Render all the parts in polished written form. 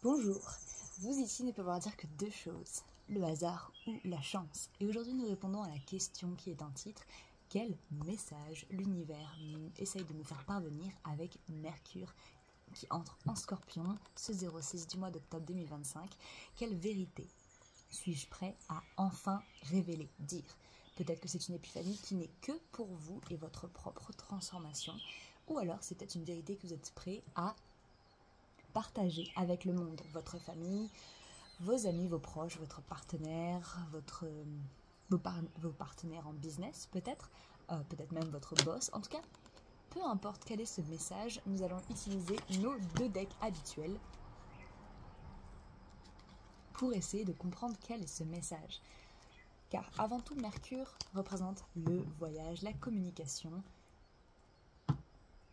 Bonjour, vous ici ne pouvez dire que deux choses, le hasard ou la chance. Et aujourd'hui nous répondons à la question qui est en titre, quel message l'univers essaye de nous faire parvenir avec Mercure qui entre en Scorpion ce 06 du mois d'octobre 2025. Quelle vérité suis-je prêt à enfin révéler, dire? Peut-être que c'est une épiphanie qui n'est que pour vous et votre propre transformation, ou alors c'est peut-être une vérité que vous êtes prêt à partager avec le monde, votre famille, vos amis, vos proches, votre partenaire, vos partenaires en business peut-être, peut-être même votre boss. En tout cas, peu importe quel est ce message, nous allons utiliser nos deux decks habituels pour essayer de comprendre quel est ce message. Car avant tout, Mercure représente le voyage, la communication.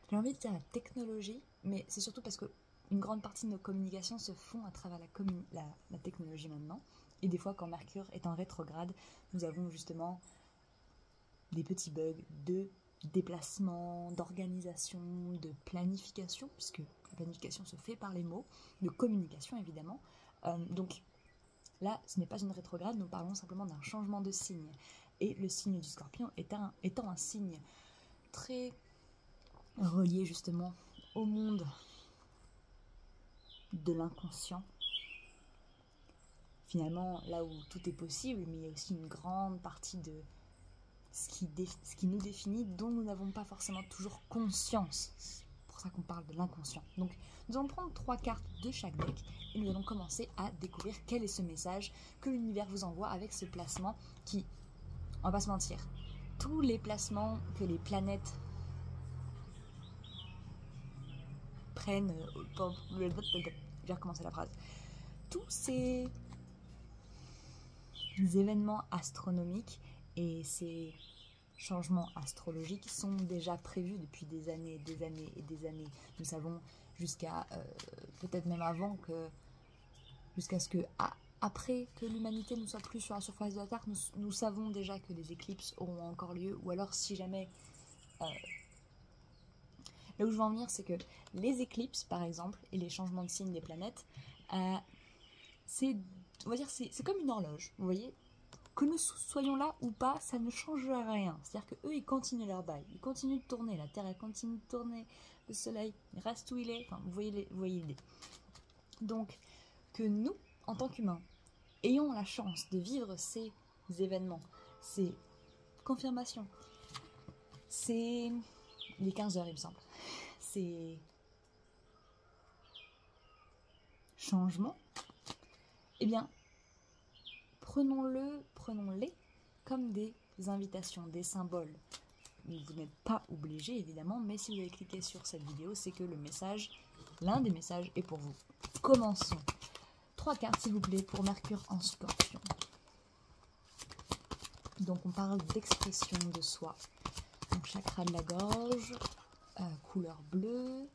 J'ai envie de dire la technologie, mais c'est surtout parce que une grande partie de nos communications se font à travers la technologie maintenant. Et des fois, quand Mercure est en rétrograde, nous avons justement des petits bugs de déplacement, d'organisation, de planification, puisque la planification se fait par les mots, de communication évidemment. Donc là, ce n'est pas une rétrograde, nous parlons simplement d'un changement de signe. Et le signe du Scorpion étant un signe très relié justement au monde de l'inconscient. Finalement, là où tout est possible, mais il y a aussi une grande partie de ce qui nous définit, dont nous n'avons pas forcément toujours conscience. C'est pour ça qu'on parle de l'inconscient. Donc, nous allons prendre 3 cartes de chaque deck et nous allons commencer à découvrir quel est ce message que l'univers vous envoie avec ce placement qui, on va pas se mentir, tous les placements que les planètes prennent, je vais recommencer la phrase, tous ces événements astronomiques et ces changements astrologiques sont déjà prévus depuis des années et des années et des années. Nous savons jusqu'à peut-être même avant que, jusqu'à ce que après que l'humanité ne soit plus sur la surface de la Terre, nous savons déjà que les éclipses auront encore lieu, ou alors si jamais là où je veux en venir, c'est que les éclipses par exemple et les changements de signes des planètes, c'est, on va dire, c'est comme une horloge, vous voyez. Que nous soyons là ou pas, ça ne change rien. C'est-à-dire qu'eux, ils continuent leur bail. Ils continuent de tourner. La Terre, elle continue de tourner. Le Soleil, il reste où il est. Enfin, vous voyez l'idée. Donc, que nous, en tant qu'humains, ayons la chance de vivre ces événements, ces confirmations, ces les 15 heures, il me semble, ces changements, eh bien, prenons-les comme des invitations, des symboles. Vous n'êtes pas obligé évidemment, mais si vous avez cliqué sur cette vidéo, c'est que l'un des messages est pour vous. Commençons. 3 cartes s'il vous plaît pour Mercure en Scorpion. Donc on parle d'expression de soi. Donc chakra de la gorge, couleur bleue,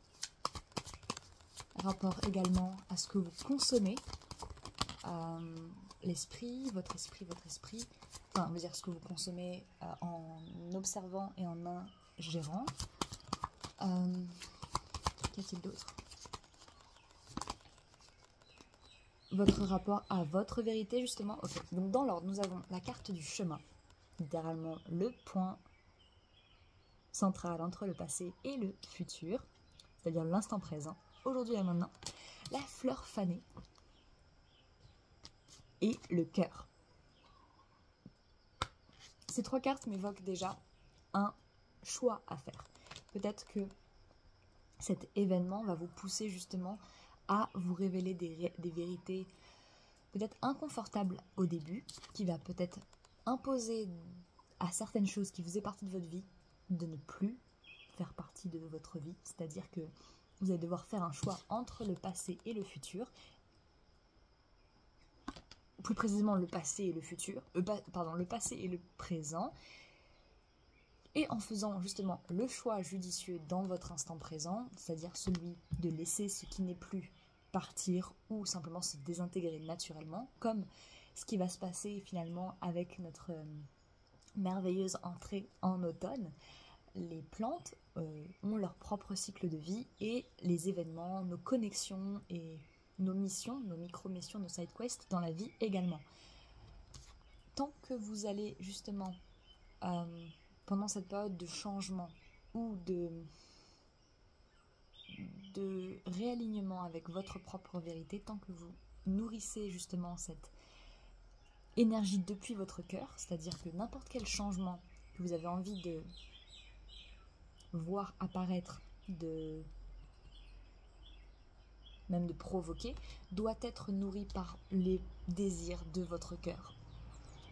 rapport également à ce que vous consommez, l'esprit, votre esprit, enfin, on veut dire ce que vous consommez en observant et en ingérant. Qu'y a-t-il d'autre? Votre rapport à votre vérité, justement. Ok, donc dans l'ordre, nous avons la carte du chemin, littéralement le point central entre le passé et le futur, c'est-à-dire l'instant présent, aujourd'hui et maintenant, la fleur fanée et le cœur. Ces 3 cartes m'évoquent déjà un choix à faire. Peut-être que cet événement va vous pousser justement à vous révéler des vérités peut-être inconfortables au début, qui va peut-être imposer à certaines choses qui faisaient partie de votre vie de ne plus faire partie de votre vie. C'est-à-dire que vous allez devoir faire un choix entre le passé et le futur. Plus précisément le passé et le futur, le passé et le présent, et en faisant justement le choix judicieux dans votre instant présent, c'est-à-dire celui de laisser ce qui n'est plus partir ou simplement se désintégrer naturellement, comme ce qui va se passer finalement avec notre merveilleuse entrée en automne. Les plantes ont leur propre cycle de vie et les événements, nos connexions et nos missions, nos micro-missions, nos side-quests dans la vie également. Tant que vous allez justement, pendant cette période de changement ou de réalignement avec votre propre vérité, tant que vous nourrissez justement cette énergie depuis votre cœur, c'est-à-dire que n'importe quel changement que vous avez envie de voir apparaître, même de provoquer, doit être nourri par les désirs de votre cœur.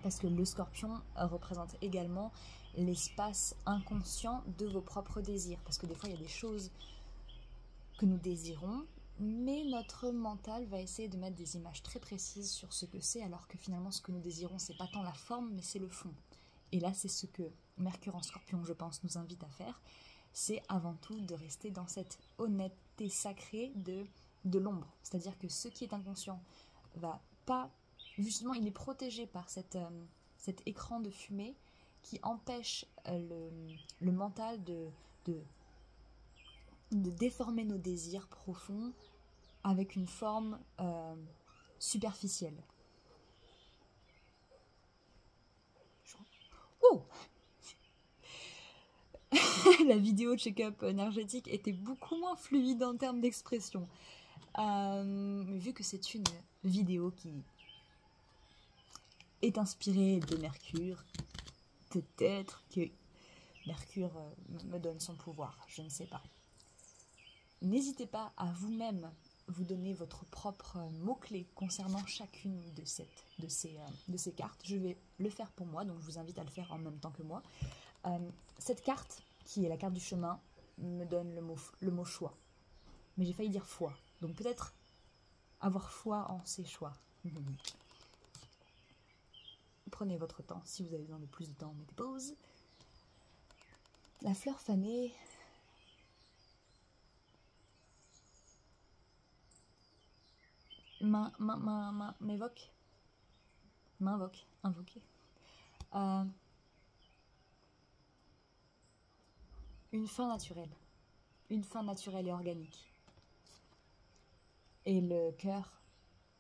Parce que le scorpion représente également l'espace inconscient de vos propres désirs. Parce que des fois, il y a des choses que nous désirons, mais notre mental va essayer de mettre des images très précises sur ce que c'est, alors que finalement, ce que nous désirons, c'est pas tant la forme, mais c'est le fond. Et là, c'est ce que Mercure en scorpion, je pense, nous invite à faire. C'est avant tout de rester dans cette honnêteté sacrée de l'ombre. C'est-à-dire que ce qui est inconscient va pas... Justement, il est protégé par cet écran de fumée qui empêche le mental de déformer nos désirs profonds avec une forme superficielle. Oh La vidéo check-up énergétique était beaucoup moins fluide en termes d'expression. Vu que c'est une vidéo qui est inspirée de Mercure, peut-être que Mercure me donne son pouvoir, je ne sais pas. N'hésitez pas à vous-même vous donner votre propre mot-clé concernant chacune de ces cartes. Je vais le faire pour moi, donc je vous invite à le faire en même temps que moi. Cette carte, qui est la carte du chemin, me donne le mot choix. Mais j'ai failli dire foi. Donc peut-être avoir foi en ses choix. Prenez votre temps. Si vous avez besoin de plus de temps, mettez pause. La fleur fanée... invoquer. Une fin naturelle et organique. Et le cœur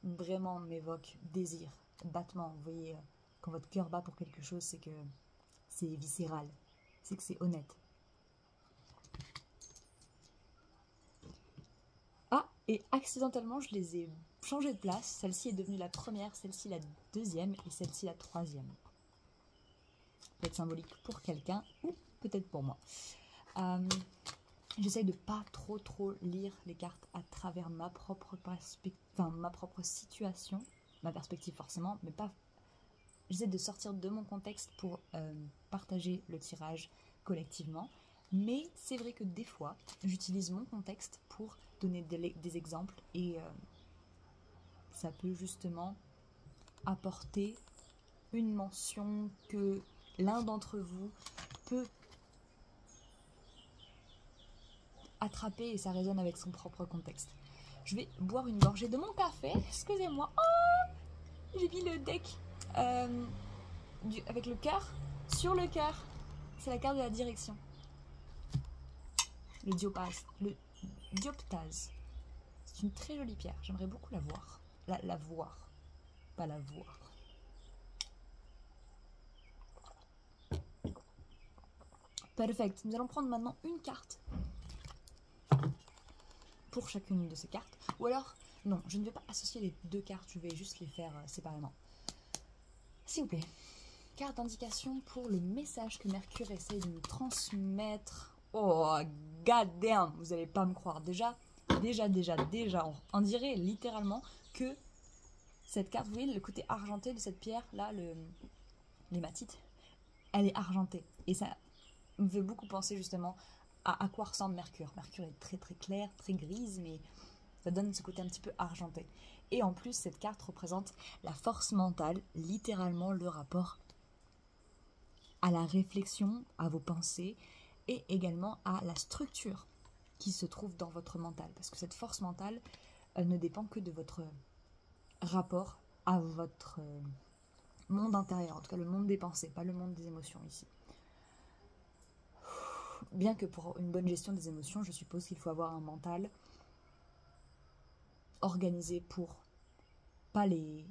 vraiment m'évoque désir, battement. Vous voyez, quand votre cœur bat pour quelque chose, c'est que c'est viscéral, c'est que c'est honnête. Ah, et accidentellement, je les ai changées de place. Celle-ci est devenue la première, celle-ci la deuxième et celle-ci la troisième. Peut-être symbolique pour quelqu'un ou peut-être pour moi. J'essaye de pas trop lire les cartes à travers ma propre situation, ma perspective forcément, mais pas. J'essaie de sortir de mon contexte pour partager le tirage collectivement. Mais c'est vrai que des fois, j'utilise mon contexte pour donner des exemples et ça peut justement apporter une mention que l'un d'entre vous peut attraper et ça résonne avec son propre contexte. Je vais boire une gorgée de mon café, excusez-moi. Oh, j'ai mis le deck avec le cœur sur le cœur. C'est la carte de la direction. Le dioptase. C'est une très jolie pierre. J'aimerais beaucoup la voir. La voir. Pas la voir. Perfect. Nous allons prendre maintenant une carte pour chacune de ces cartes. Ou alors, non, je ne vais pas associer les deux cartes. Je vais juste les faire séparément. S'il vous plaît. Carte d'indication pour le message que Mercure essaye de nous transmettre. Oh, god damn, vous n'allez pas me croire. Déjà, on dirait littéralement que cette carte, vous voyez le côté argenté de cette pierre, là, l'hématite, elle est argentée. Et ça me fait beaucoup penser justement à quoi ressemble Mercure. Mercure est très claire, très grise, mais ça donne ce côté un petit peu argenté. Et en plus, cette carte représente la force mentale, littéralement le rapport à la réflexion, à vos pensées et également à la structure qui se trouve dans votre mental. Parce que cette force mentale, elle ne dépend que de votre rapport à votre monde intérieur, en tout cas le monde des pensées, pas le monde des émotions ici. Bien que pour une bonne gestion des émotions, je suppose qu'il faut avoir un mental organisées pour pas les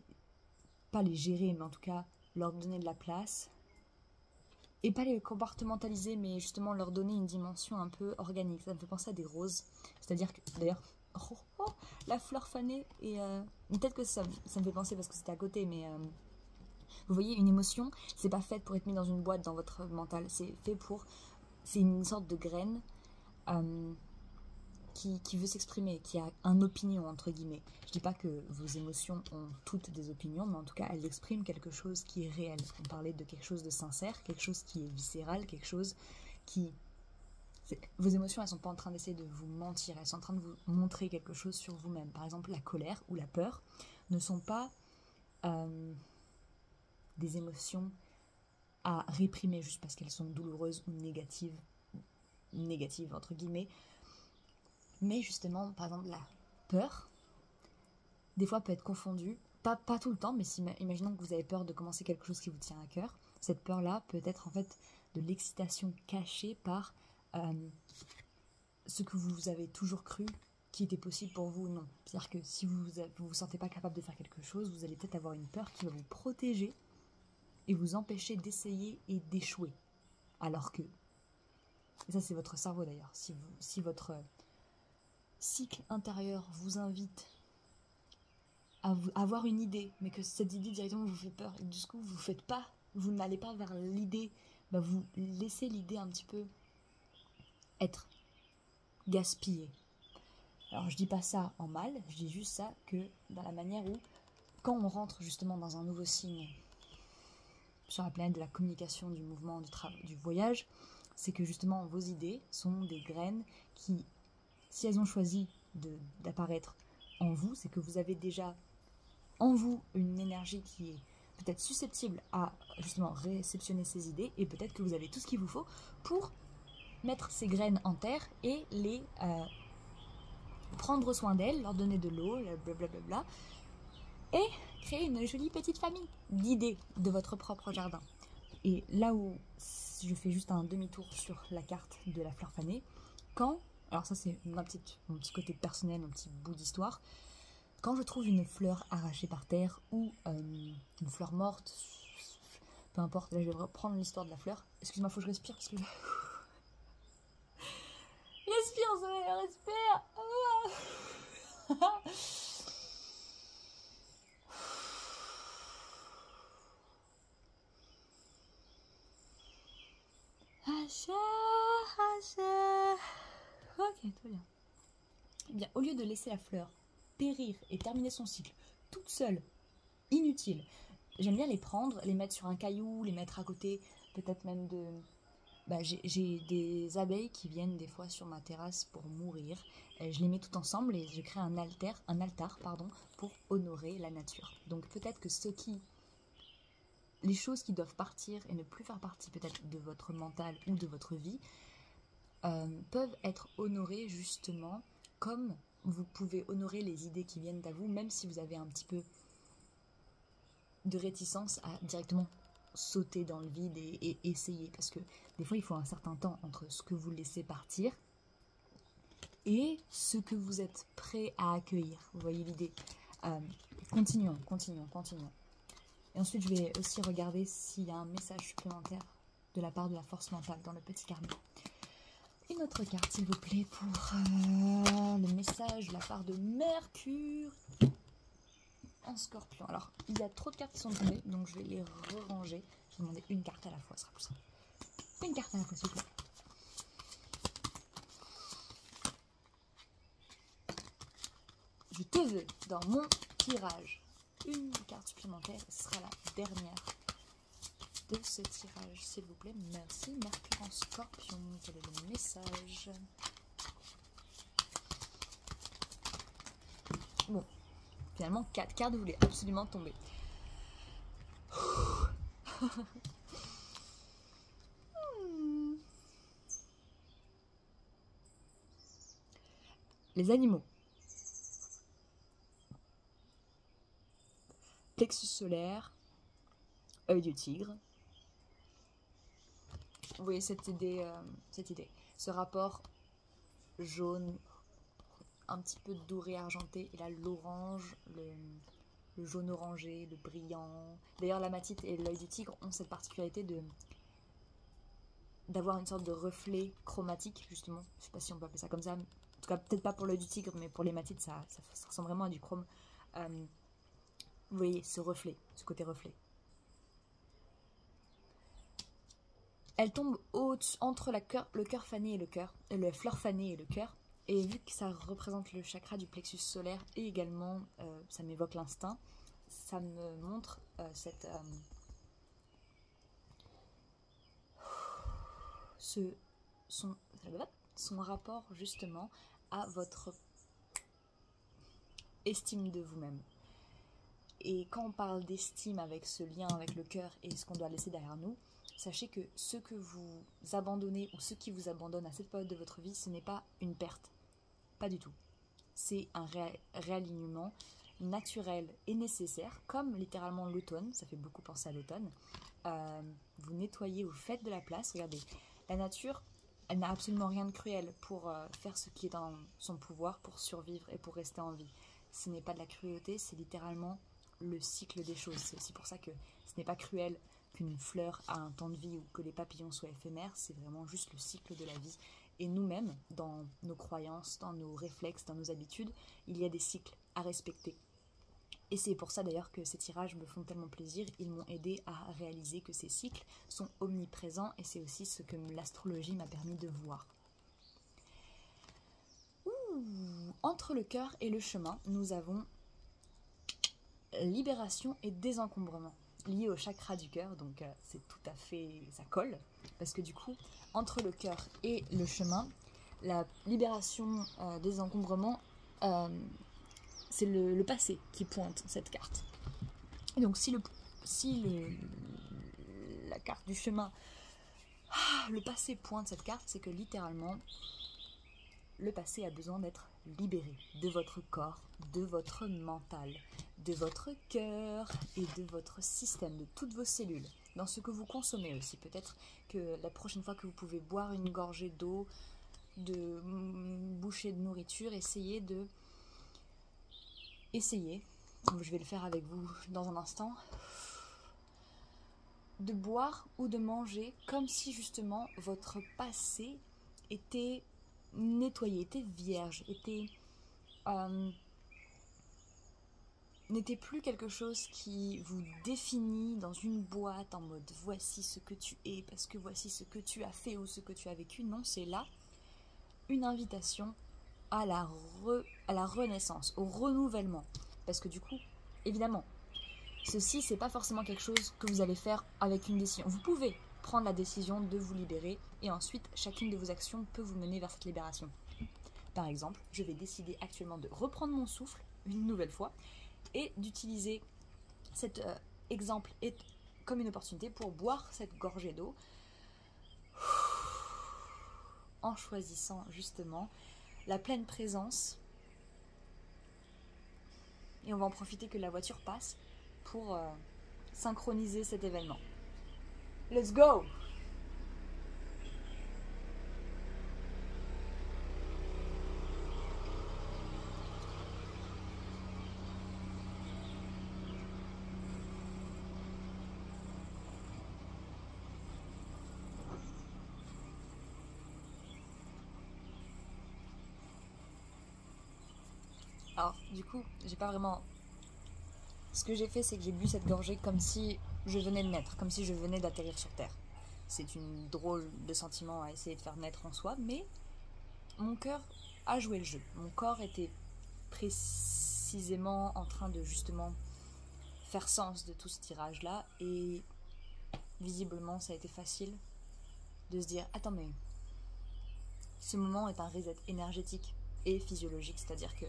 gérer, mais en tout cas leur donner de la place. Et pas les compartimentaliser, mais justement leur donner une dimension un peu organique. Ça me fait penser à des roses. C'est-à-dire que, d'ailleurs, la fleur fanée, et peut-être que ça me fait penser parce que c'était à côté, mais vous voyez, une émotion, c'est pas fait pour être mis dans une boîte dans votre mental. C'est une sorte de graine qui veut s'exprimer, qui a un opinion, entre guillemets. Je dis pas que vos émotions ont toutes des opinions, mais en tout cas, elles expriment quelque chose qui est réel. On parlait de quelque chose de sincère, quelque chose qui est viscéral, quelque chose qui... Vos émotions, elles sont pas en train d'essayer de vous mentir, elles sont en train de vous montrer quelque chose sur vous-même. Par exemple, la colère ou la peur ne sont pas des émotions à réprimer juste parce qu'elles sont douloureuses ou négatives entre guillemets. Mais justement, par exemple, la peur, des fois peut être confondue, pas tout le temps, mais imaginons que vous avez peur de commencer quelque chose qui vous tient à cœur. Cette peur-là peut être en fait de l'excitation cachée par ce que vous avez toujours cru qui était possible pour vous ou non. C'est-à-dire que si vous vous sentez pas capable de faire quelque chose, vous allez peut-être avoir une peur qui va vous protéger et vous empêcher d'essayer et d'échouer. Alors que, et ça c'est votre cerveau d'ailleurs, si votre cycle intérieur vous invite à avoir une idée, mais que cette idée directement vous fait peur, et du coup vous n'allez pas vers l'idée, vous laissez l'idée un petit peu être gaspillée. Alors je dis pas ça en mal, je dis juste ça que dans la manière où, quand on rentre justement dans un nouveau signe sur la planète de la communication, du mouvement, du voyage, c'est que justement vos idées sont des graines qui, si elles ont choisi d'apparaître en vous, c'est que vous avez déjà en vous une énergie qui est peut-être susceptible à justement réceptionner ces idées, et peut-être que vous avez tout ce qu'il vous faut pour mettre ces graines en terre et les prendre soin d'elles, leur donner de l'eau, blablabla, et créer une jolie petite famille d'idées de votre propre jardin. Et là où je fais juste un demi-tour sur la carte de la fleur fanée, alors ça c'est mon petit côté personnel, mon petit bout d'histoire, quand je trouve une fleur arrachée par terre ou une fleur morte, peu importe, là je vais reprendre l'histoire de la fleur. Excuse-moi, faut que je respire parce que... Respire, Zoé, respire. Ok, tout bien. Eh bien, au lieu de laisser la fleur périr et terminer son cycle toute seule, inutile, j'aime bien les prendre, les mettre sur un caillou, les mettre à côté, peut-être même de... j'ai des abeilles qui viennent des fois sur ma terrasse pour mourir. Je les mets tout ensemble et je crée un altar pour honorer la nature. Donc peut-être que les choses qui doivent partir et ne plus faire partie peut-être de votre mental ou de votre vie peuvent être honorées justement comme vous pouvez honorer les idées qui viennent à vous, même si vous avez un petit peu de réticence à directement sauter dans le vide et essayer, parce que des fois il faut un certain temps entre ce que vous laissez partir et ce que vous êtes prêt à accueillir. Vous voyez l'idée. Continuons. Et ensuite je vais aussi regarder s'il y a un message supplémentaire de la part de la force mentale dans le petit carnet. Une autre carte s'il vous plaît pour le message de la part de Mercure en Scorpion. Alors, il y a trop de cartes qui sont tombées, donc je vais les ranger. Je vais demander une carte à la fois, ce sera plus simple. Une carte à la fois, s'il vous plaît. Je te veux dans mon tirage. Une carte supplémentaire, ce sera la dernière de ce tirage, s'il vous plaît. Merci. Mercure en Scorpion, quel est le message? Bon. Finalement, 4 cartes voulaient absolument tomber. Les animaux. Plexus solaire. Œil du tigre. Vous voyez cette idée. Ce rapport jaune, un petit peu doré argenté, et là l'orange, le jaune orangé, le brillant. D'ailleurs la matite et l'œil du tigre ont cette particularité d'avoir une sorte de reflet chromatique, justement. Je sais pas si on peut appeler ça comme ça. En tout cas, peut-être pas pour l'œil du tigre, mais pour les matites, ça ressemble vraiment à du chrome. Vous voyez, ce reflet, ce côté reflet. Elle tombe entre le cœur fané et le cœur, le fleur fanée et le cœur. Et vu que ça représente le chakra du plexus solaire et également, ça m'évoque l'instinct, ça me montre son rapport justement à votre estime de vous-même. Et quand on parle d'estime avec ce lien avec le cœur et ce qu'on doit laisser derrière nous, sachez que ce que vous abandonnez ou ceux qui vous abandonnent à cette période de votre vie, ce n'est pas une perte. Pas du tout. C'est un réalignement naturel et nécessaire, comme littéralement l'automne, ça fait beaucoup penser à l'automne. Vous nettoyez, vous faites de la place. Regardez, la nature, elle n'a absolument rien de cruel pour faire ce qui est dans son pouvoir pour survivre et pour rester en vie. Ce n'est pas de la cruauté, c'est littéralement le cycle des choses. C'est aussi pour ça que ce n'est pas cruel qu'une fleur a un temps de vie ou que les papillons soient éphémères, c'est vraiment juste le cycle de la vie. Et nous-mêmes, dans nos croyances, dans nos réflexes, dans nos habitudes, il y a des cycles à respecter. Et c'est pour ça d'ailleurs que ces tirages me font tellement plaisir, ils m'ont aidé à réaliser que ces cycles sont omniprésents et c'est aussi ce que l'astrologie m'a permis de voir. Entre le cœur et le chemin, nous avons libération et désencombrement lié au chakra du cœur, donc c'est tout à fait, ça colle, parce que du coup, entre le cœur et le chemin, la libération, désencombrement, c'est le passé qui pointe cette carte. Et donc si la carte du chemin, le passé pointe cette carte, c'est que littéralement, le passé a besoin d'être libéré de votre corps, de votre mental, de votre cœur et de votre système, de toutes vos cellules, dans ce que vous consommez aussi. Peut-être que la prochaine fois que vous pouvez boire une gorgée d'eau, de bouchée de nourriture, essayez, je vais le faire avec vous dans un instant, de boire ou de manger comme si justement votre passé était nettoyé, était vierge, n'était plus quelque chose qui vous définit dans une boîte en mode voici ce que tu es parce que voici ce que tu as fait ou ce que tu as vécu. Non, c'est là une invitation à la renaissance, au renouvellement. Parce que du coup, évidemment, ceci, c'est pas forcément quelque chose que vous allez faire avec une décision. Vous pouvez prendre la décision de vous libérer et ensuite, chacune de vos actions peut vous mener vers cette libération. Par exemple, je vais décider actuellement de reprendre mon souffle une nouvelle fois et d'utiliser cet exemple comme une opportunité pour boire cette gorgée d'eau en choisissant justement la pleine présence. Et on va en profiter que la voiture passe pour synchroniser cet événement. Let's go! Alors, du coup, j'ai pas vraiment... Ce que j'ai fait, c'est que j'ai bu cette gorgée comme si je venais de naître, comme si je venais d'atterrir sur Terre. C'est une drôle de sentiment à essayer de faire naître en soi, mais mon cœur a joué le jeu. Mon corps était précisément en train de justement faire sens de tout ce tirage-là, et visiblement, ça a été facile de se dire « Attends, mais ce moment est un reset énergétique et physiologique, c'est-à-dire que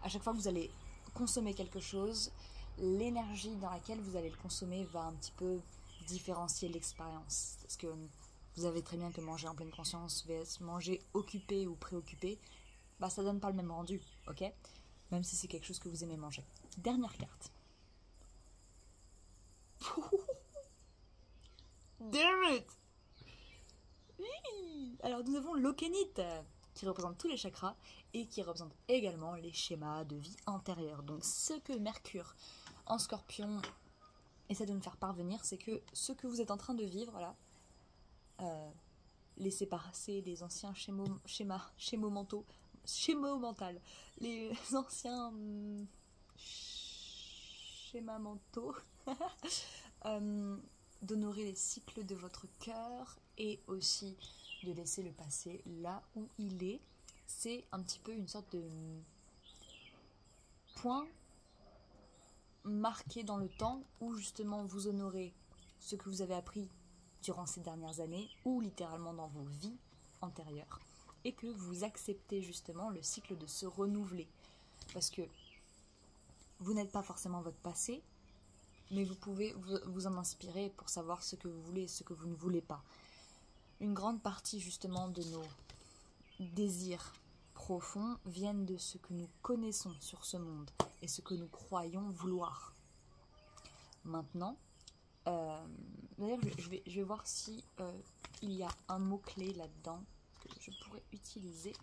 à chaque fois que vous allez consommer quelque chose, l'énergie dans laquelle vous allez le consommer va un petit peu différencier l'expérience. Parce que vous savez très bien que manger en pleine conscience vs manger occupé ou préoccupé, bah ça donne pas le même rendu, ok? Même si c'est quelque chose que vous aimez manger. Dernière carte. Damn it! Alors nous avons l'okénite. qui représente tous les chakras et qui représente également les schémas de vie antérieure. Donc ce que Mercure en Scorpion essaie de nous faire parvenir, c'est que ce que vous êtes en train de vivre là, laissez passer les anciens schémas mentaux, les anciens schémas mentaux, d'honorer les cycles de votre cœur et aussi de laisser le passé là où il est. C'est un petit peu une sorte de point marqué dans le temps où justement vous honorez ce que vous avez appris durant ces dernières années ou littéralement dans vos vies antérieures et que vous acceptez justement le cycle de se renouveler parce que vous n'êtes pas forcément votre passé, mais vous pouvez vous en inspirer pour savoir ce que vous voulez et ce que vous ne voulez pas. Une grande partie justement de nos désirs profonds viennent de ce que nous connaissons sur ce monde et ce que nous croyons vouloir. Maintenant, d'ailleurs je vais voir si il y a un mot-clé là-dedans que je pourrais utiliser.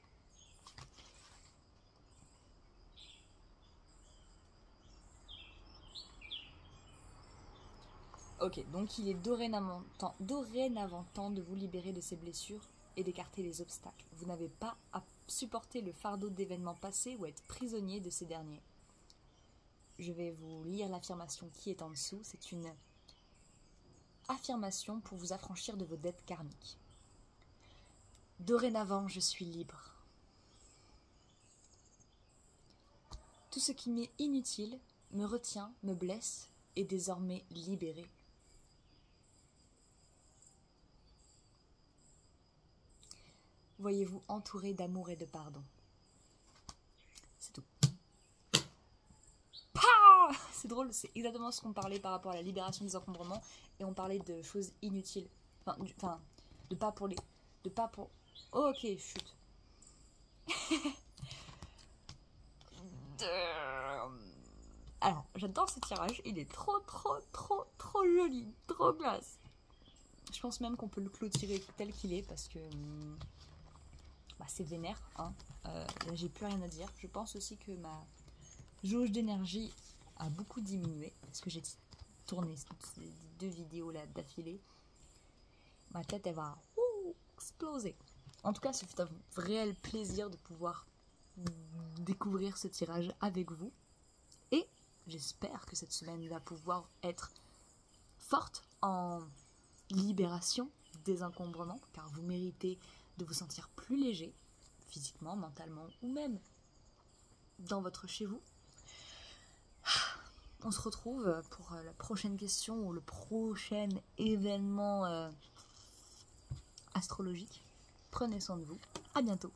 Ok, donc il est dorénavant temps de vous libérer de ces blessures et d'écarter les obstacles. Vous n'avez pas à supporter le fardeau d'événements passés ou à être prisonnier de ces derniers. Je vais vous lire l'affirmation qui est en dessous. C'est une affirmation pour vous affranchir de vos dettes karmiques. Dorénavant, je suis libre. Tout ce qui m'est inutile, me retient, me blesse, est désormais libéré. Voyez-vous entouré d'amour et de pardon. C'est tout. Pah! C'est drôle, c'est exactement ce qu'on parlait par rapport à la libération des encombrements et on parlait de choses inutiles. Enfin, de pas pour les... De pas pour... Oh, ok, chut. Alors, j'adore ce tirage, il est trop joli, trop classe. Je pense même qu'on peut le clôturer tel qu'il est parce que c'est vénère, hein. J'ai plus rien à dire. Je pense aussi que ma jauge d'énergie a beaucoup diminué parce que j'ai tourné ces 2 vidéos là d'affilée. Ma tête elle va exploser. En tout cas, ce fut un réel plaisir de pouvoir découvrir ce tirage avec vous. Et j'espère que cette semaine va pouvoir être forte en libération des encombrements, car vous méritez de vous sentir plus léger, physiquement, mentalement, ou même dans votre chez vous. On se retrouve pour la prochaine question ou le prochain événement astrologique. Prenez soin de vous. À bientôt.